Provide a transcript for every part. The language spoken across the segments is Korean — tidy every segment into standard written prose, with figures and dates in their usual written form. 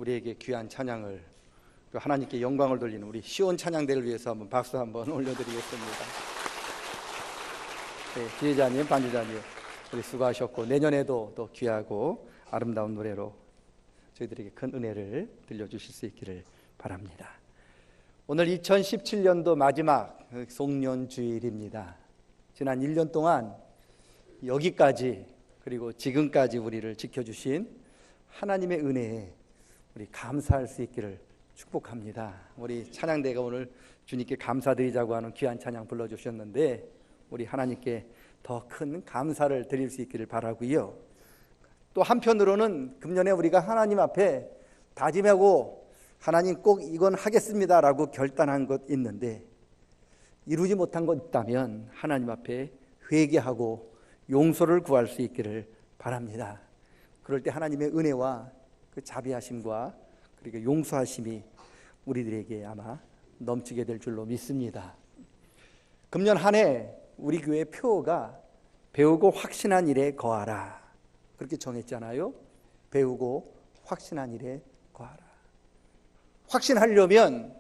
우리에게 귀한 찬양을 또 하나님께 영광을 돌리는 우리 시온 찬양대를 위해서 한번 박수 한번 올려드리겠습니다. 네, 지휘자님, 반주자님 우리 수고하셨고 내년에도 또 귀하고 아름다운 노래로 저희들에게 큰 은혜를 들려주실 수 있기를 바랍니다. 오늘 2017년도 마지막 송년주일입니다. 지난 1년 동안 여기까지 그리고 지금까지 우리를 지켜주신 하나님의 은혜에 우리 감사할 수 있기를 축복합니다. 우리 찬양대가 오늘 주님께 감사드리자고 하는 귀한 찬양 불러주셨는데 우리 하나님께 더 큰 감사를 드릴 수 있기를 바라고요. 또 한편으로는 금년에 우리가 하나님 앞에 다짐하고 하나님 꼭 이건 하겠습니다라고 결단한 것 있는데 이루지 못한 것 있다면 하나님 앞에 회개하고 용서를 구할 수 있기를 바랍니다. 그럴 때 하나님의 은혜와 그 자비하심과 그리고 용서하심이 우리들에게 아마 넘치게 될 줄로 믿습니다. 금년 한 해 우리 교회 표어가 배우고 확신한 일에 거하라 그렇게 정했잖아요. 배우고 확신한 일에 거하라. 확신하려면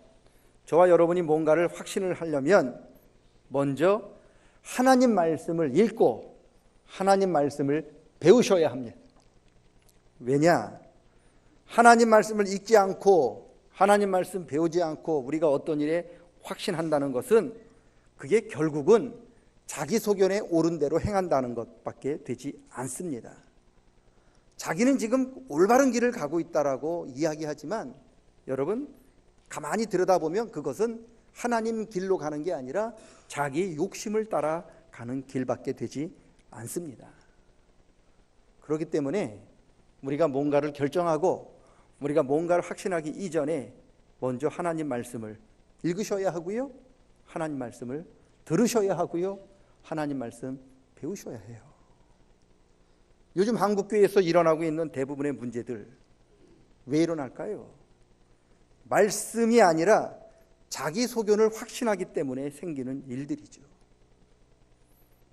저와 여러분이 뭔가를 확신을 하려면 먼저 하나님 말씀을 읽고 하나님 말씀을 배우셔야 합니다. 왜냐? 하나님 말씀을 읽지 않고 하나님 말씀 배우지 않고 우리가 어떤 일에 확신한다는 것은 그게 결국은 자기 소견에 옳은 대로 행한다는 것밖에 되지 않습니다. 자기는 지금 올바른 길을 가고 있다라고 이야기하지만 여러분 가만히 들여다보면 그것은 하나님 길로 가는 게 아니라 자기 욕심을 따라 가는 길밖에 되지 않습니다. 그렇기 때문에 우리가 뭔가를 결정하고 우리가 뭔가를 확신하기 이전에 먼저 하나님 말씀을 읽으셔야 하고요. 하나님 말씀을 들으셔야 하고요. 하나님 말씀 배우셔야 해요. 요즘 한국교회에서 일어나고 있는 대부분의 문제들 왜 일어날까요? 말씀이 아니라 자기 소견을 확신하기 때문에 생기는 일들이죠.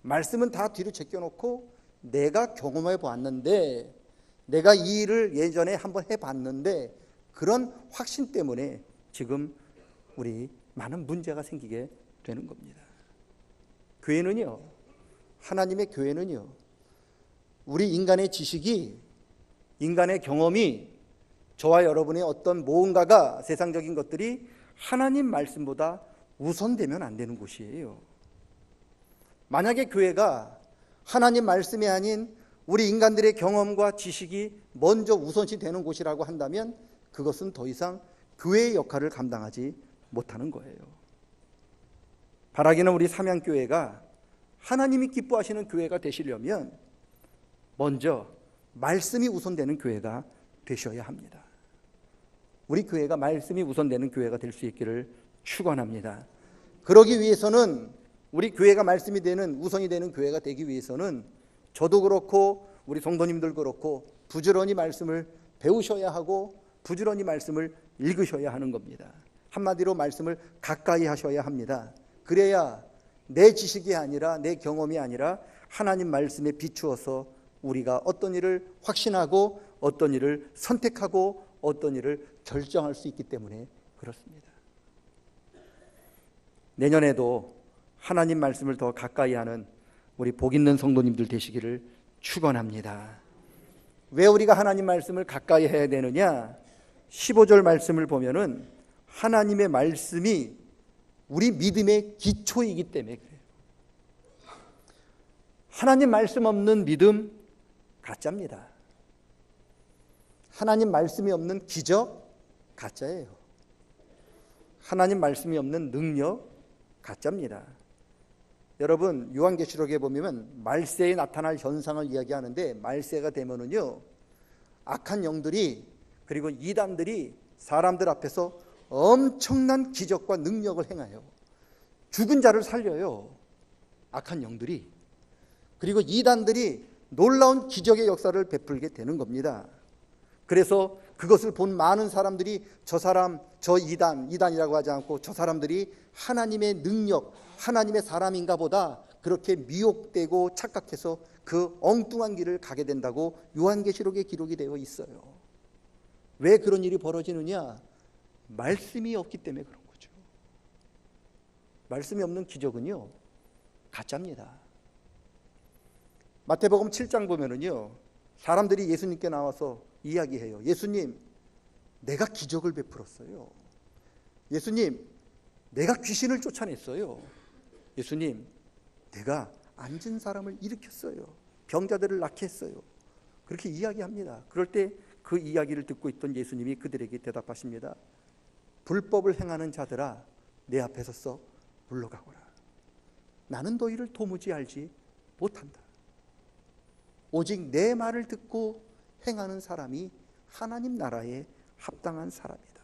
말씀은 다 뒤로 제껴놓고 내가 경험해 봤는데 내가 이 일을 예전에 한번 해봤는데 그런 확신 때문에 지금 우리 많은 문제가 생기게 되는 겁니다. 교회는요, 하나님의 교회는요, 우리 인간의 지식이, 인간의 경험이, 저와 여러분의 어떤 무언가가 세상적인 것들이 하나님 말씀보다 우선되면 안 되는 곳이에요. 만약에 교회가 하나님 말씀이 아닌 우리 인간들의 경험과 지식이 먼저 우선시 되는 곳이라고 한다면 그것은 더 이상 교회의 역할을 감당하지 못하는 거예요. 바라기는 우리 삼양교회가 하나님이 기뻐하시는 교회가 되시려면 먼저 말씀이 우선되는 교회가 되셔야 합니다. 우리 교회가 말씀이 우선되는 교회가 될 수 있기를 축원합니다. 그러기 위해서는 우리 교회가 말씀이 되는 우선이 되는 교회가 되기 위해서는 저도 그렇고 우리 성도님들 그렇고 부지런히 말씀을 배우셔야 하고 부지런히 말씀을 읽으셔야 하는 겁니다. 한마디로 말씀을 가까이 하셔야 합니다. 그래야 내 지식이 아니라 내 경험이 아니라 하나님 말씀에 비추어서 우리가 어떤 일을 확신하고 어떤 일을 선택하고 어떤 일을 결정할 수 있기 때문에 그렇습니다. 내년에도 하나님 말씀을 더 가까이 하는 우리 복 있는 성도님들 되시기를 축원합니다. 왜 우리가 하나님 말씀을 가까이 해야 되느냐? 15절 말씀을 보면은 하나님의 말씀이 우리 믿음의 기초이기 때문에 그래요. 하나님 말씀 없는 믿음 가짜입니다. 하나님 말씀이 없는 기적 가짜예요. 하나님 말씀이 없는 능력 가짜입니다. 여러분 요한계시록에 보면 말세에 나타날 현상을 이야기하는데 말세가 되면은요 악한 영들이 그리고 이단들이 사람들 앞에서 엄청난 기적과 능력을 행하여 죽은 자를 살려요. 악한 영들이. 그리고 이단들이 놀라운 기적의 역사를 베풀게 되는 겁니다. 그래서 그것을 본 많은 사람들이 저 사람, 저 이단이라고 하지 않고 저 사람들이 하나님의 능력, 하나님의 사람인가 보다 그렇게 미혹되고 착각해서 그 엉뚱한 길을 가게 된다고 요한계시록에 기록이 되어 있어요. 왜 그런 일이 벌어지느냐? 말씀이 없기 때문에 그런 거죠. 말씀이 없는 기적은요, 가짜입니다. 마태복음 7장 보면은요, 사람들이 예수님께 나와서 이야기해요. 예수님, 내가 기적을 베풀었어요. 예수님, 내가 귀신을 쫓아냈어요. 예수님, 내가 앉은 사람을 일으켰어요. 병자들을 낫게 했어요. 그렇게 이야기합니다. 그럴 때 그 이야기를 듣고 있던 예수님이 그들에게 대답하십니다. 불법을 행하는 자들아, 내 앞에 서서 물러가거라. 나는 너희를 도무지 알지 못한다. 오직 내 말을 듣고 행하는 사람이 하나님 나라에 합당한 사람이다.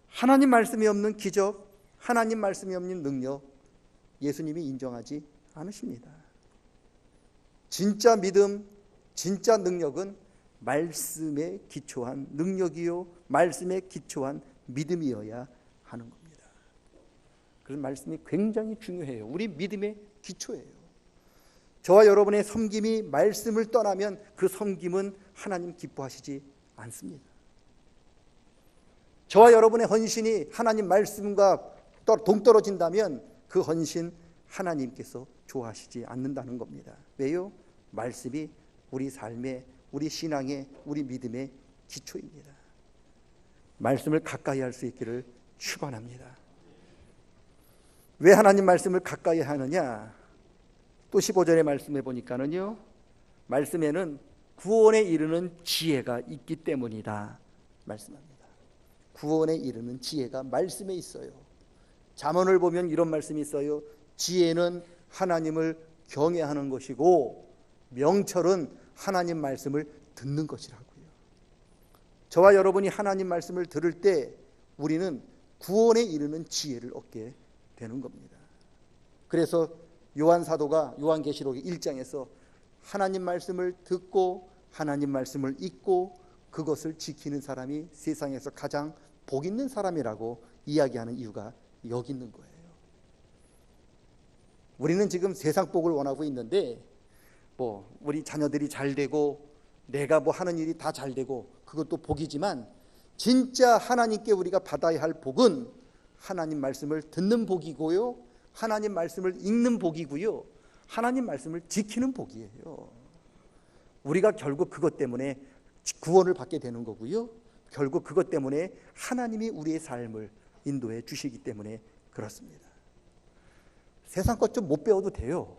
하나님 말씀이 없는 기적, 하나님 말씀이 없는 능력, 예수님이 인정하지 않으십니다. 진짜 믿음, 진짜 능력은 말씀에 기초한 능력이요, 말씀에 기초한 믿음이어야 하는 겁니다. 그런 말씀이 굉장히 중요해요. 우리 믿음의 기초예요. 저와 여러분의 섬김이 말씀을 떠나면 그 섬김은 하나님 기뻐하시지 않습니다. 저와 여러분의 헌신이 하나님 말씀과 동떨어진다면 그 헌신 하나님께서 좋아하시지 않는다는 겁니다. 왜요? 말씀이 우리 삶의, 우리 신앙의, 우리 믿음의 기초입니다. 말씀을 가까이 할 수 있기를 축원합니다. 왜 하나님 말씀을 가까이 하느냐? 또 15절의 말씀에 보니까는요, 말씀에는 구원에 이르는 지혜가 있기 때문이다 말씀합니다. 구원에 이르는 지혜가 말씀에 있어요. 잠언을 보면 이런 말씀이 있어요. 지혜는 하나님을 경외하는 것이고 명철은 하나님 말씀을 듣는 것이라고요. 저와 여러분이 하나님 말씀을 들을 때 우리는 구원에 이르는 지혜를 얻게 되는 겁니다. 그래서 요한 사도가 요한계시록 1장에서 하나님 말씀을 듣고 하나님 말씀을 읽고 그것을 지키는 사람이 세상에서 가장 복 있는 사람이라고 이야기하는 이유가 여기 있는 거예요. 우리는 지금 세상 복을 원하고 있는데 우리 자녀들이 잘 되고 내가 하는 일이 다 잘 되고 그것도 복이지만 진짜 하나님께 우리가 받아야 할 복은 하나님 말씀을 듣는 복이고요, 하나님 말씀을 읽는 복이고요, 하나님 말씀을 지키는 복이에요. 우리가 결국 그것 때문에 구원을 받게 되는 거고요, 결국 그것 때문에 하나님이 우리의 삶을 인도해 주시기 때문에 그렇습니다. 세상 것 좀 못 배워도 돼요.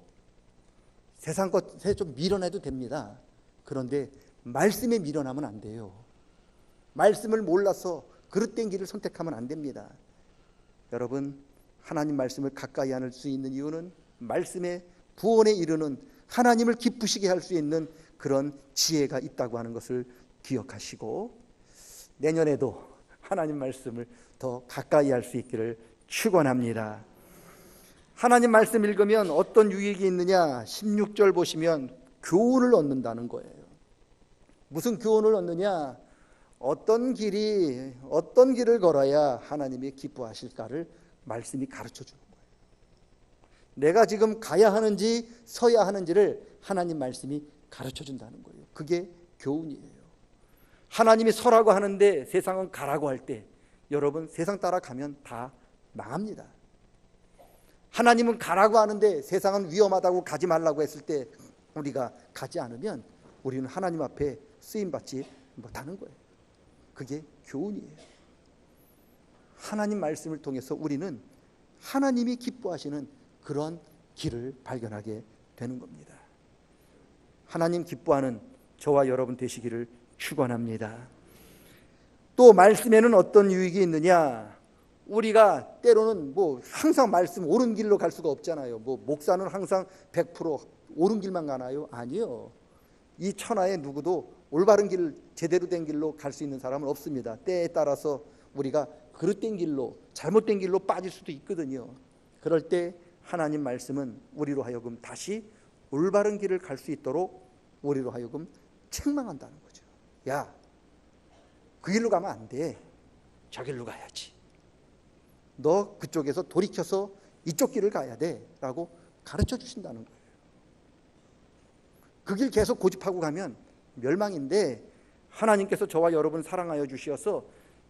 세상 것에 좀 밀어내도 됩니다. 그런데 말씀에 밀어나면 안 돼요. 말씀을 몰라서 그릇된 길을 선택하면 안 됩니다. 여러분, 하나님 말씀을 가까이 할 수 있는 이유는 말씀에 구원에 이르는, 하나님을 기쁘시게 할 수 있는 그런 지혜가 있다고 하는 것을 기억하시고 내년에도 하나님 말씀을 더 가까이 할 수 있기를 축원합니다. 하나님 말씀 읽으면 어떤 유익이 있느냐? 16절 보시면 교훈을 얻는다는 거예요. 무슨 교훈을 얻느냐? 어떤 길을 걸어야 하나님이 기뻐하실까를 말씀이 가르쳐 주는 거예요. 내가 지금 가야 하는지 서야 하는지를 하나님 말씀이 가르쳐 준다는 거예요. 그게 교훈이에요. 하나님이 서라고 하는데 세상은 가라고 할 때 여러분, 세상 따라가면 다 망합니다. 하나님은 가라고 하는데 세상은 위험하다고 가지 말라고 했을 때 우리가 가지 않으면 우리는 하나님 앞에 쓰임받지 못하는 거예요. 그게 교훈이에요. 하나님 말씀을 통해서 우리는 하나님이 기뻐하시는 그런 길을 발견하게 되는 겁니다. 하나님 기뻐하는 저와 여러분 되시기를 축원합니다. 또 말씀에는 어떤 유익이 있느냐? 우리가 때로는 항상 말씀 옳은 길로 갈 수가 없잖아요. 목사는 항상 100% 옳은 길만 가나요? 아니요. 이 천하에 누구도 올바른 길, 제대로 된 길로 갈 수 있는 사람은 없습니다. 때에 따라서 우리가 그릇된 길로, 잘못된 길로 빠질 수도 있거든요. 그럴 때 하나님 말씀은 우리로 하여금 다시 올바른 길을 갈 수 있도록 우리로 하여금 책망한다는 거죠. 야, 그 길로 가면 안 돼. 저 길로 가야지. 너 그쪽에서 돌이켜서 이쪽 길을 가야 돼 라고 가르쳐 주신다는 거예요. 그 길 계속 고집하고 가면 멸망인데 하나님께서 저와 여러분 사랑하여 주시어서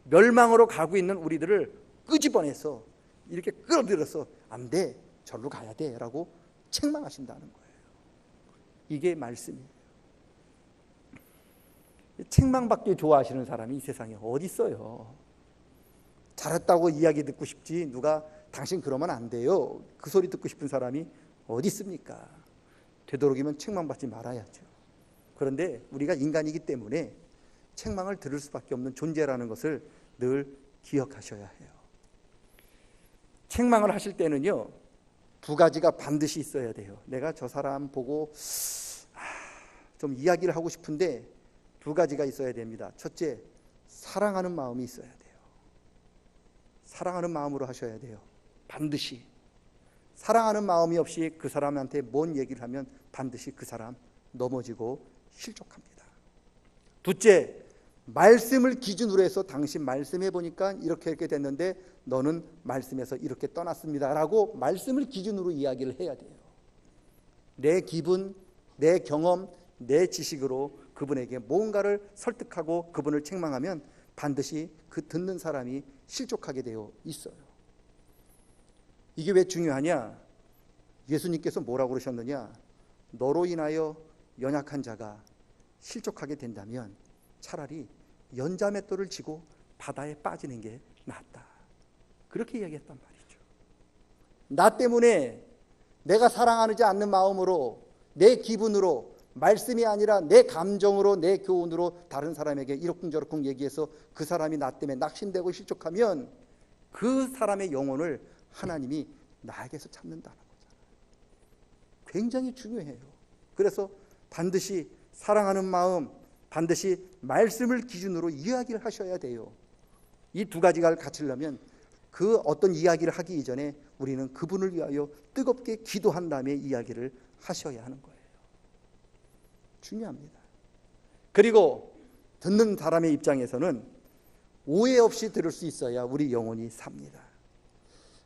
멸망으로 가고 있는 우리들을 끄집어내서 이렇게 끌어들여서 안 돼, 절로 가야 돼 라고 책망하신다는 거예요. 이게 말씀이에요. 책망받기 좋아하시는 사람이 이 세상에 어디 있어요? 잘했다고 이야기 듣고 싶지, 누가 당신 그러면 안 돼요, 그 소리 듣고 싶은 사람이 어디 있습니까? 되도록이면 책망받지 말아야죠. 그런데 우리가 인간이기 때문에 책망을 들을 수밖에 없는 존재라는 것을 늘 기억하셔야 해요. 책망을 하실 때는요, 두 가지가 반드시 있어야 돼요. 내가 저 사람 보고 좀 이야기를 하고 싶은데 두 가지가 있어야 됩니다. 첫째, 사랑하는 마음이 있어야 돼요. 사랑하는 마음으로 하셔야 돼요. 반드시. 사랑하는 마음이 없이 그 사람한테 뭔 얘기를 하면 반드시 그 사람 넘어지고 실족합니다. 둘째, 말씀을 기준으로 해서 당신 말씀해 보니까 이렇게 됐는데 너는 말씀에서 이렇게 떠났습니다 라고 말씀을 기준으로 이야기를 해야 돼요. 내 기분, 내 경험, 내 지식으로 그분에게 뭔가를 설득하고 그분을 책망하면 반드시 그 듣는 사람이 실족하게 되어 있어요. 이게 왜 중요하냐? 예수님께서 뭐라고 그러셨느냐? 너로 인하여 연약한 자가 실족하게 된다면 차라리 연자맷돌을 쥐고 바다에 빠지는 게 낫다, 그렇게 이야기했단 말이죠. 나 때문에 내가 사랑하지 않는 마음으로, 내 기분으로, 말씀이 아니라 내 감정으로, 내 교훈으로 다른 사람에게 이러쿵저러쿵 얘기해서 그 사람이 나 때문에 낙심되고 실족하면 그 사람의 영혼을 하나님이 나에게서 찾는다는 거잖아요. 굉장히 중요해요. 그래서 반드시 사랑하는 마음, 반드시 말씀을 기준으로 이야기를 하셔야 돼요. 이 두 가지가 갖추려면 그 어떤 이야기를 하기 이전에 우리는 그분을 위하여 뜨겁게 기도한 다음에 이야기를 하셔야 하는 거예요. 중요합니다. 그리고 듣는 사람의 입장에서는 오해 없이 들을 수 있어야 우리 영혼이 삽니다.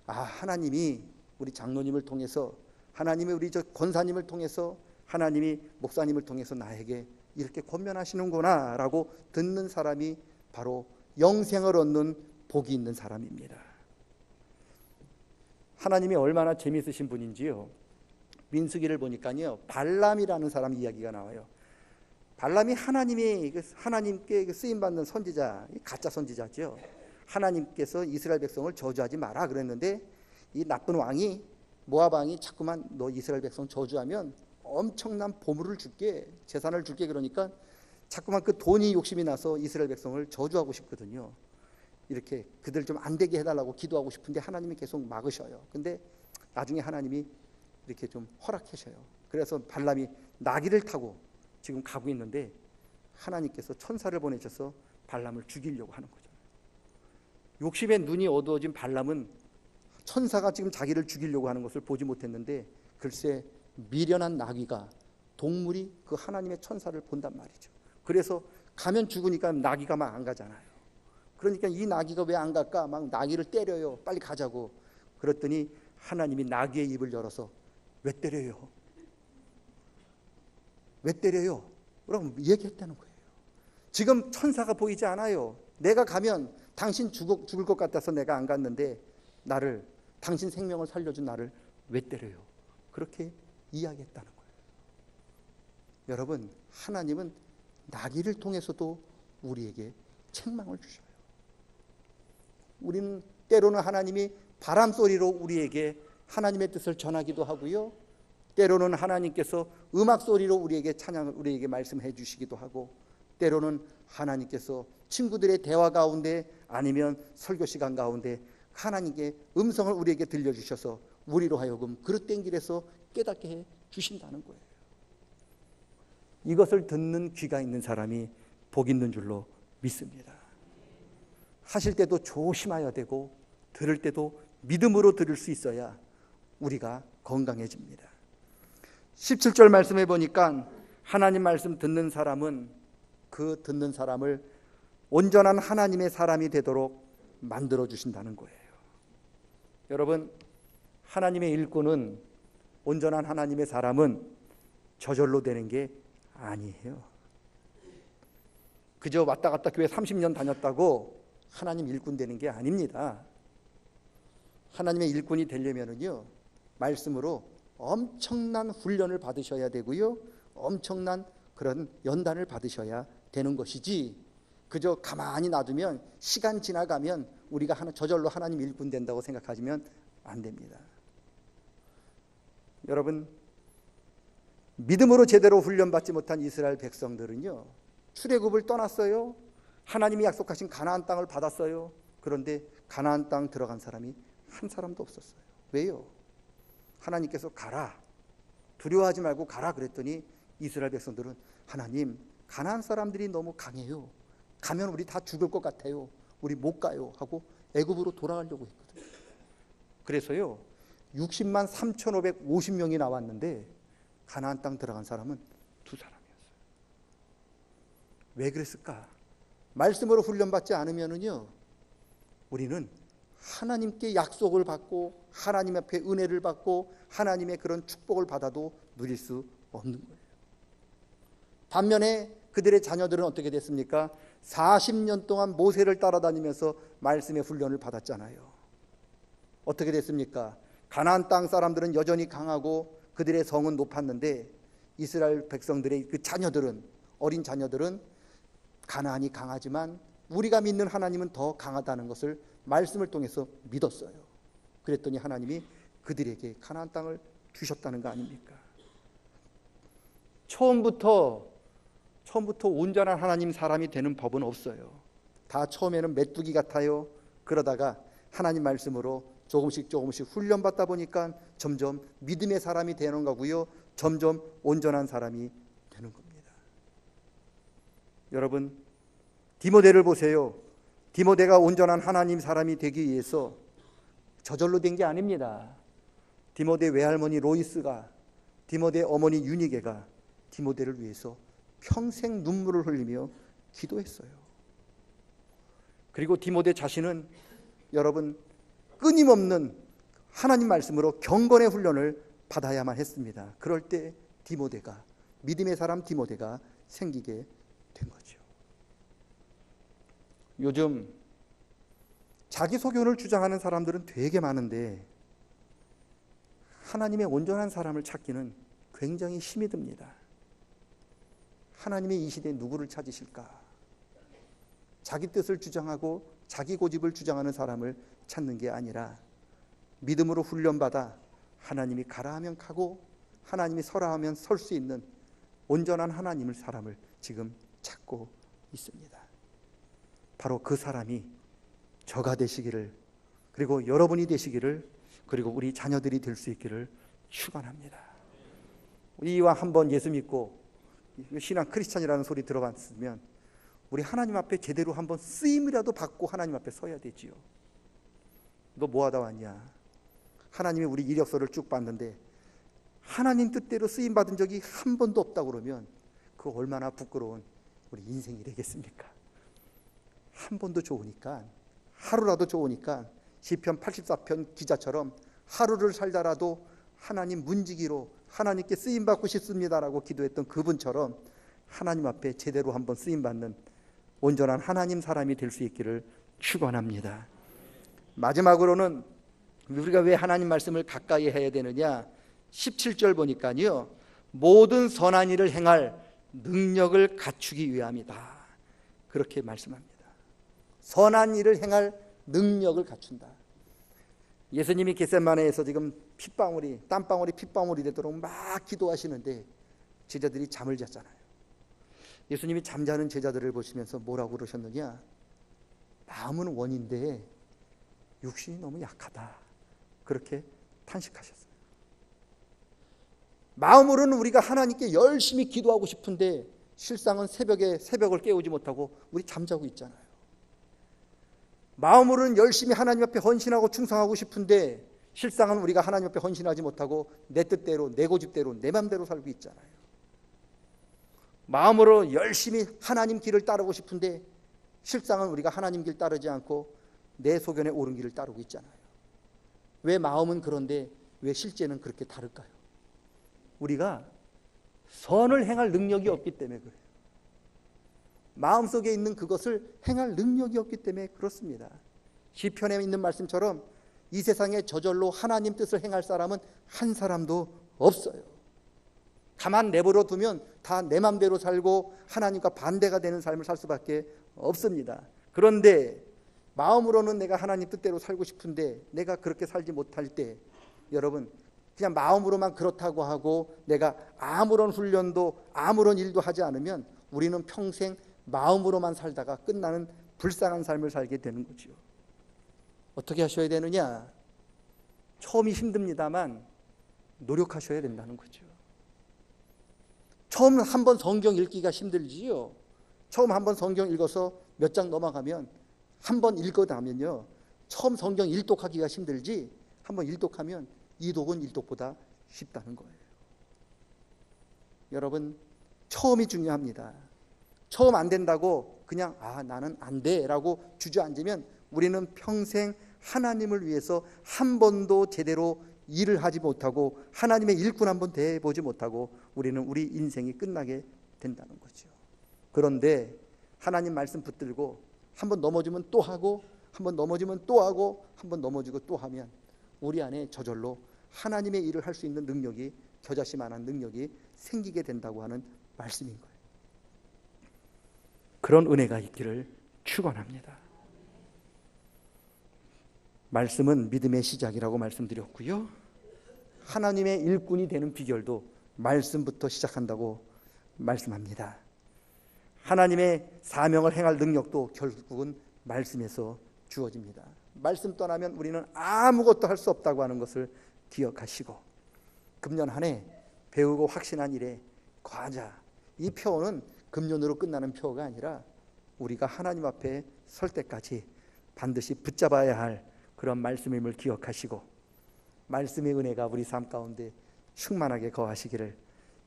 하나님이 우리 장로님을 통해서, 하나님이 우리 권사님을 통해서, 하나님이 목사님을 통해서 나에게 이렇게 권면하시는구나 라고 듣는 사람이 바로 영생을 얻는 복이 있는 사람입니다. 하나님이 얼마나 재미있으신 분인지요, 민수기를 보니까요, 발람이라는 사람 이야기가 나와요. 발람이 하나님께 쓰임받는 선지자, 가짜 선지자죠. 하나님께서 이스라엘 백성을 저주하지 마라 그랬는데 이 나쁜 왕이, 모압 왕이 자꾸만 너 이스라엘 백성 저주하면 엄청난 보물을 줄게, 재산을 줄게 그러니까 자꾸만 그 돈이 욕심이 나서 이스라엘 백성을 저주하고 싶거든요. 이렇게 그들 좀 안 되게 해달라고 기도하고 싶은데 하나님이 계속 막으셔요. 근데 나중에 하나님이 이렇게 좀 허락하셔요. 그래서 발람이 나귀를 타고 지금 가고 있는데 하나님께서 천사를 보내셔서 발람을 죽이려고 하는 거죠. 욕심에 눈이 어두워진 발람은 천사가 지금 자기를 죽이려고 하는 것을 보지 못했는데 글쎄 미련한 나귀가, 동물이 그 하나님의 천사를 본단 말이죠. 그래서 가면 죽으니까 나귀가 막 안 가잖아요. 그러니까 이 나귀가 왜 안 갈까? 막 나귀를 때려요. 빨리 가자고. 그랬더니 하나님이 나귀의 입을 열어서 왜 때려요? 왜 때려요? 라고 얘기했다는 거예요. 지금 천사가 보이지 않아요. 내가 가면 당신 죽을 것 같아서 내가 안 갔는데 당신 생명을 살려준 나를 왜 때려요? 그렇게 이야기했다는 거예요. 여러분, 하나님은 나귀를 통해서도 우리에게 책망을 주셔요. 우리는 때로는 하나님이 바람 소리로 우리에게 하나님의 뜻을 전하기도 하고요, 때로는 하나님께서 음악 소리로 우리에게 찬양을, 우리에게 말씀해 주시기도 하고, 때로는 하나님께서 친구들의 대화 가운데 아니면 설교 시간 가운데 하나님께 음성을 우리에게 들려주셔서 우리로 하여금 그릇된 길에서 깨닫게 해 주신다는 거예요. 이것을 듣는 귀가 있는 사람이 복 있는 줄로 믿습니다. 하실 때도 조심해야 되고 들을 때도 믿음으로 들을 수 있어야 우리가 건강해집니다. 17절 말씀해 보니까 하나님 말씀 듣는 사람은 그 듣는 사람을 온전한 하나님의 사람이 되도록 만들어 주신다는 거예요. 여러분, 하나님의 일꾼은, 온전한 하나님의 사람은 저절로 되는 게 아니에요. 그저 왔다 갔다 교회 30년 다녔다고 하나님 일꾼 되는 게 아닙니다. 하나님의 일꾼이 되려면은요, 말씀으로 엄청난 훈련을 받으셔야 되고요, 엄청난 그런 연단을 받으셔야 되는 것이지, 그저 가만히 놔두면 시간 지나가면 우리가 저절로 하나님 일꾼 된다고 생각하시면 안 됩니다. 여러분, 믿음으로 제대로 훈련받지 못한 이스라엘 백성들은요, 출애굽을 떠났어요. 하나님이 약속하신 가나안 땅을 받았어요. 그런데 가나안 땅 들어간 사람이 한 사람도 없었어요. 왜요? 하나님께서 가라, 두려워하지 말고 가라 그랬더니 이스라엘 백성들은 하나님, 가나안 사람들이 너무 강해요. 가면 우리 다 죽을 것 같아요. 우리 못 가요 하고 애굽으로 돌아가려고 했거든요. 그래서요, 60만 3,550명이 나왔는데 가나안 땅 들어간 사람은 2사람이었어요. 왜 그랬을까? 말씀으로 훈련받지 않으면은요, 우리는 하나님께 약속을 받고 하나님 앞에 은혜를 받고 하나님의 그런 축복을 받아도 누릴 수 없는 거예요. 반면에 그들의 자녀들은 어떻게 됐습니까? 40년 동안 모세를 따라다니면서 말씀의 훈련을 받았잖아요. 어떻게 됐습니까? 가나안 땅 사람들은 여전히 강하고 그들의 성은 높았는데 이스라엘 백성들의 그 자녀들은, 어린 자녀들은 가나안이 강하지만 우리가 믿는 하나님은 더 강하다는 것을 말씀을 통해서 믿었어요. 그랬더니 하나님이 그들에게 가나안 땅을 주셨다는 거 아닙니까? 처음부터 온전한 하나님 사람이 되는 법은 없어요. 다 처음에는 메뚜기 같아요. 그러다가 하나님 말씀으로 조금씩 훈련받다 보니까 점점 믿음의 사람이 되는 거고요, 점점 온전한 사람이 되는 겁니다. 여러분, 디모데를 보세요. 디모데가 온전한 하나님 사람이 되기 위해서 저절로 된 게 아닙니다. 디모데 외할머니 로이스가, 디모데 어머니 유니게가 디모데를 위해서 평생 눈물을 흘리며 기도했어요. 그리고 디모데 자신은 여러분, 끊임없는 하나님 말씀으로 경건의 훈련을 받아야만 했습니다. 그럴 때 디모데가, 믿음의 사람 디모데가 생기게 된 거죠. 요즘 자기 소견을 주장하는 사람들은 되게 많은데 하나님의 온전한 사람을 찾기는 굉장히 힘이 듭니다. 하나님의 이 시대에 누구를 찾으실까? 자기 뜻을 주장하고 자기 고집을 주장하는 사람을 찾는 게 아니라 믿음으로 훈련받아 하나님이 가라 하면 가고 하나님이 서라 하면 설 수 있는 온전한 하나님의 사람을 지금 찾고 있습니다. 바로 그 사람이 저가 되시기를, 그리고 여러분이 되시기를, 그리고 우리 자녀들이 될 수 있기를 축원합니다. 우리 이왕 한번 예수 믿고 신앙 크리스찬이라는 소리 들어봤으면 우리 하나님 앞에 제대로 한번 쓰임이라도 받고 하나님 앞에 서야 되지요. 너 뭐하다 왔냐? 하나님이 우리 이력서를 쭉 봤는데 하나님 뜻대로 쓰임 받은 적이 한 번도 없다 그러면 그 얼마나 부끄러운 우리 인생이 되겠습니까? 한 번도 좋으니까, 하루라도 좋으니까 시편 84편 기자처럼 하루를 살다라도 하나님 문지기로 하나님께 쓰임받고 싶습니다라고 기도했던 그분처럼 하나님 앞에 제대로 한번 쓰임받는 온전한 하나님 사람이 될 수 있기를 축원합니다. 마지막으로는 우리가 왜 하나님 말씀을 가까이 해야 되느냐? 17절 보니까요, 모든 선한 일을 행할 능력을 갖추기 위함이다, 그렇게 말씀합니다. 선한 일을 행할 능력을 갖춘다. 예수님이 겟세마네에서 지금 땀방울이 핏방울이 되도록 막 기도하시는데 제자들이 잠을 잤잖아요. 예수님이 잠자는 제자들을 보시면서 뭐라고 그러셨느냐? 마음은 원인데 육신이 너무 약하다, 그렇게 탄식하셨어요. 마음으로는 우리가 하나님께 열심히 기도하고 싶은데 실상은 새벽을 깨우지 못하고 우리 잠자고 있잖아요. 마음으로는 열심히 하나님 앞에 헌신하고 충성하고 싶은데 실상은 우리가 하나님 앞에 헌신하지 못하고 내 뜻대로, 내 고집대로, 내 맘대로 살고 있잖아요. 마음으로 열심히 하나님 길을 따르고 싶은데 실상은 우리가 하나님 길 따르지 않고 내 소견에 옳은 길을 따르고 있잖아요. 왜 마음은 그런데 왜 실제는 그렇게 다를까요? 우리가 선을 행할 능력이 없기 때문에 그래요. 마음속에 있는 그것을 행할 능력이 없기 때문에 그렇습니다. 시편에 있는 말씀처럼 이 세상에 저절로 하나님 뜻을 행할 사람은 한 사람도 없어요. 가만 내버려 두면 다 내 맘대로 살고 하나님과 반대가 되는 삶을 살 수밖에 없습니다. 그런데 마음으로는 내가 하나님 뜻대로 살고 싶은데 내가 그렇게 살지 못할 때, 여러분, 그냥 마음으로만 그렇다고 하고 내가 아무런 훈련도 아무런 일도 하지 않으면 우리는 평생 마음으로만 살다가 끝나는 불쌍한 삶을 살게 되는 거죠. 어떻게 하셔야 되느냐? 처음이 힘듭니다만 노력하셔야 된다는 거죠. 처음 한번 성경 읽기가 힘들지요. 처음 한번 성경 읽어서 몇 장 넘어가면, 한번 읽어나면요, 처음 성경 일독하기가 힘들지 한번 일독하면 이독은 일독보다 쉽다는 거예요. 여러분, 처음이 중요합니다. 처음 안 된다고 그냥 나는 안 돼라고 주저앉으면 우리는 평생 하나님을 위해서 한 번도 제대로 일을 하지 못하고 하나님의 일꾼 한번 돼보지 못하고 우리는 우리 인생이 끝나게 된다는 거죠. 그런데 하나님 말씀 붙들고 한번 넘어지면 또 하고, 한번 넘어지면 또 하고, 한번 넘어지고 또 하면 우리 안에 저절로 하나님의 일을 할 수 있는 능력이, 겨자씨만한 능력이 생기게 된다고 하는 말씀인 거예요. 그런 은혜가 있기를 축원합니다. 말씀은 믿음의 시작이라고 말씀드렸고요, 하나님의 일꾼이 되는 비결도 말씀부터 시작한다고 말씀합니다. 하나님의 사명을 행할 능력도 결국은 말씀에서 주어집니다. 말씀 떠나면 우리는 아무것도 할 수 없다고 하는 것을 기억하시고, 금년 한 해 배우고 확신한 일에 거하자. 이 표어는 금년으로 끝나는 표어가 아니라 우리가 하나님 앞에 설 때까지 반드시 붙잡아야 할 그런 말씀임을 기억하시고, 말씀의 은혜가 우리 삶 가운데 충만하게 거하시기를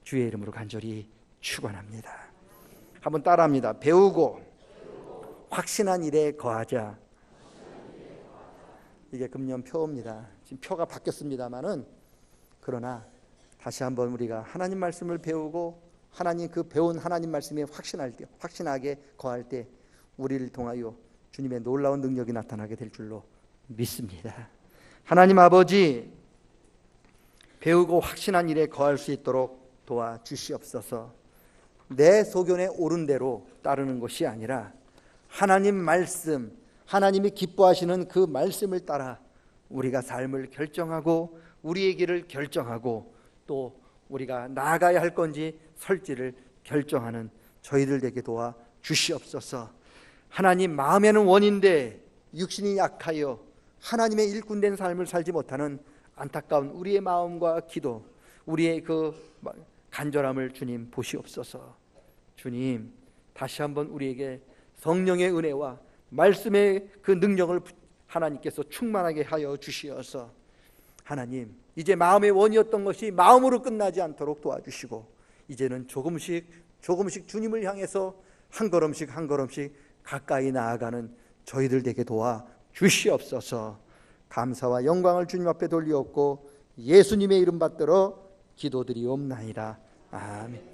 주의 이름으로 간절히 축원합니다. 한번 따라합니다. 배우고 확신한 일에 거하자. 이게 금년 표입니다. 지금 표가 바뀌었습니다만은, 그러나 다시 한번 우리가 하나님 말씀을 배우고 하나님 그 배운 하나님 말씀에 확신하게 거할 때 우리를 통하여 주님의 놀라운 능력이 나타나게 될 줄로 믿습니다. 하나님 아버지, 배우고 확신한 일에 거할 수 있도록 도와주시옵소서. 내 소견에 옳은 대로 따르는 것이 아니라 하나님 말씀, 하나님이 기뻐하시는 그 말씀을 따라 우리가 삶을 결정하고 우리의 길을 결정하고 또 우리가 나아가야 할 건지 설지를 결정하는 저희들 되게 도와 주시옵소서. 하나님, 마음에는 원인데 육신이 약하여 하나님의 일꾼된 삶을 살지 못하는 안타까운 우리의 마음과 기도, 우리의 그 간절함을 주님 보시옵소서. 주님, 다시 한번 우리에게 성령의 은혜와 말씀의 그 능력을 하나님께서 충만하게 하여 주시어서 하나님, 이제 마음의 원이었던 것이 마음으로 끝나지 않도록 도와주시고 이제는 조금씩 주님을 향해서 한 걸음씩 가까이 나아가는 저희들 되게 도와 주시옵소서. 감사와 영광을 주님 앞에 돌리옵고 예수님의 이름 받들어 기도드리옵나이다. 아멘.